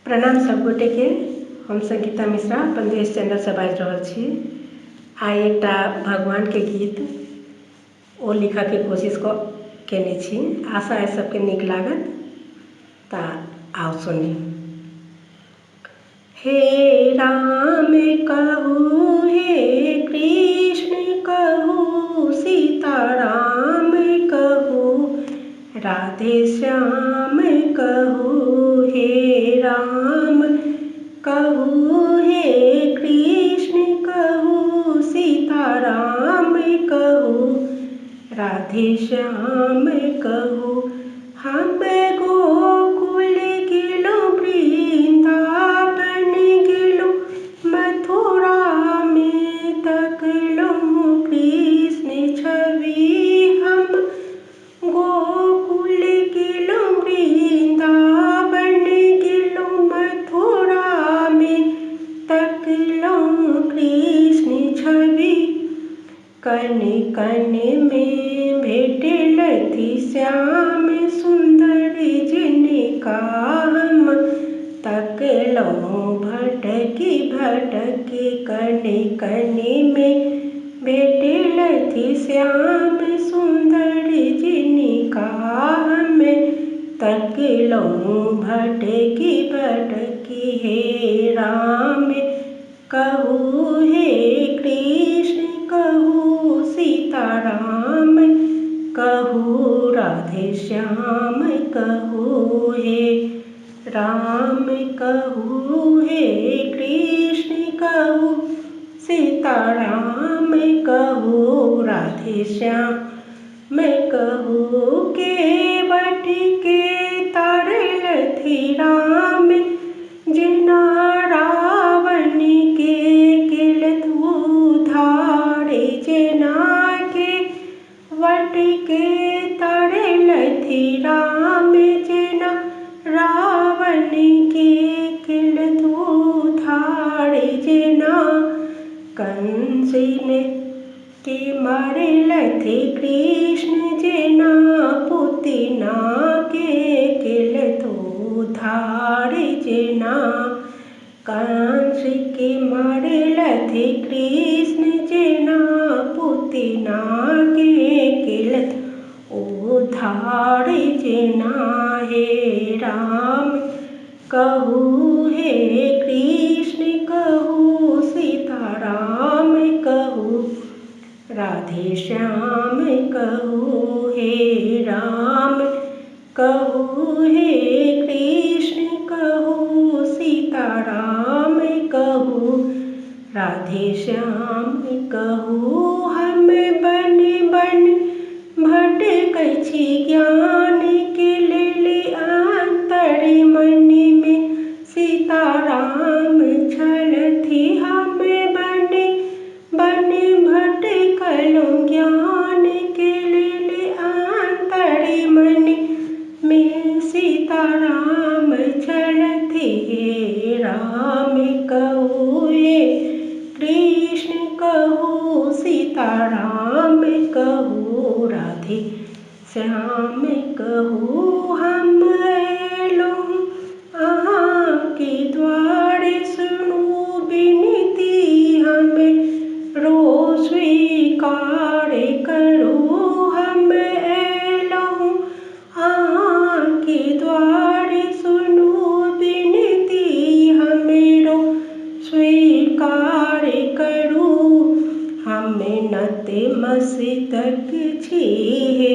प्रणाम सब गोटे के। हम संगीता मिश्रा अपन देश चैनल से बाजि रहल छी। आइ एकटा भगवान के गीत ओ लिखऽ के कोशिश केने छी। आशा है सबके नीक लागत। ता आओ सुनी। हे राम कहू, हे कृष्ण कहू, सीता राम कहू, राधे श्याम कहू। हे राम कहू, हे कृष्ण कहू, सीता राम कहू, राधे श्याम कहू। हम गोकुल गेलहुँ, वृंदावन गेलहुँ, मथुरा में तकलहुँ कृष्ण छवि। हम गोकुल गेलहुँ, वृंदावन गेलहुँ, मथुरा में तकलहुँ कृष्ण छवि। कन कन में भेटलथि श्याम सुंदर जिनका हम तकलहुँ भटकी भटकी। कन कन में भेटलथि श्याम सुंदर जिनका हम तकलहुँ भटकी भटकी। हे राम कहू, हे कृष्ण कहू, सीता राम कहू, राधे श्याम कहू। हे राम कहू, हे कृष्ण कहू, सीता राम कहू, राधे श्याम कहू। केवट के तारलथि राम, जेना रावण के केलथि उद्धार। जेना केवट के तारलथि राम, जेना रावण के केलथि उद्धार। जेना कंस के मारलथि कृष्ण, जेना पुतना के केलथि उद्धार। जेना कंस के मारलथि कृष्ण, जेना पुतना के केलथि उद्धार। जेना हे राम कहू, हे कृष्ण कहू, सीता राम कहू, राधे श्याम कहू। हे राम कहू, हे कृष्ण कहू, सीता राम कहू, राधे श्याम कहू। हम बन बन भटकै छी, ज्ञान के लेल अंतर मन में सीता राम छलथि। हम बन बन भटकलहुँ, ज्ञान के लेल अंतर मन में सीता राम छलथि। हे राम कहू, हे कृष्ण कहू, सीता राम कहू, राधे श्याम कहू। हम अयलहुँ अहाँ के द्वार, सुनू विनती हमरो स्वीकार करू। हम अयलहुँ अहाँ के द्वार, सुनू विनती हमरो स्वीकार करू। हम नतमस्तक छी, हे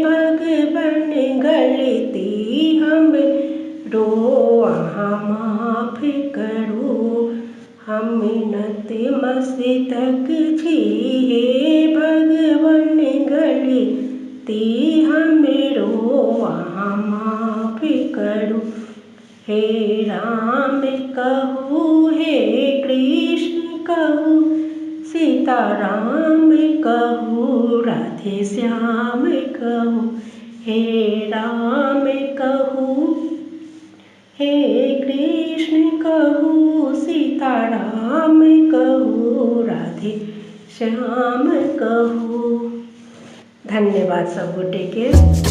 भगवन गलती हमरो अहाँ माफ करू। हम नतमस्तक छी, हे भगवन गलती हमरो अहाँ माफ करू। हे राम कहू, हे कृष्ण कहू, सीता राम कहू, राधे श्याम कहू। हे राम कहू, हे कृष्ण कहू, सीता राम कहू, राधे श्याम कहू। धन्यवाद सब गोटे के।